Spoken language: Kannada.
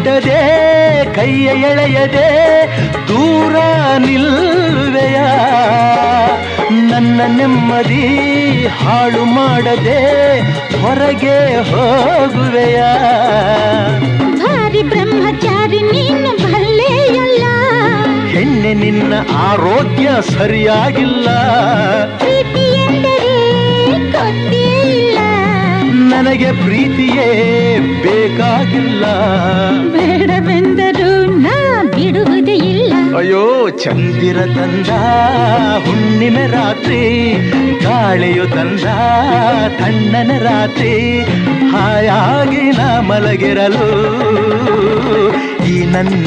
ಮುಟ್ಟದೆ ಕೈಯ ಎಳೆಯದೆ ದೂರ ನಿಲ್ಲುವೆಯ ನನ್ನ ನೆಮ್ಮದಿ ಹಾಳು ಮಾಡದೆ ಹೊರಗೆ ಹೋಗುವೆಯ ಭಾರಿ ಬ್ರಹ್ಮಚಾರಿ ನೀನು ಭಲ್ಲೆಯಲ್ಲ ಹೆಣ್ಣೆ ನಿನ್ನ ಆರೋಗ್ಯ ಸರಿಯಾಗಿಲ್ಲ ಪ್ರೀತಿ ಎಂದರೆ ಗೊತ್ತೇ ಇಲ್ಲ ನನಗೆ ಪ್ರೀತಿಯೇ ಬೇಕಾಗಿಲ್ಲ ಬೇಡವೆಂದರೂ ನಾ ಬಿಡುವುದೇ ಇಲ್ಲ ಅಯ್ಯೋ ಚಂದಿರ ತಂದ ಹುಣ್ಣಿಮೆ ರಾತ್ರಿ ಗಾಳಿಯು ತಂದ ತಣ್ಣನ ರಾತ್ರಿ ಹಾಯಾಗಿ ನಾ ಮಲಗಿರಲು ಈ ನನ್ನ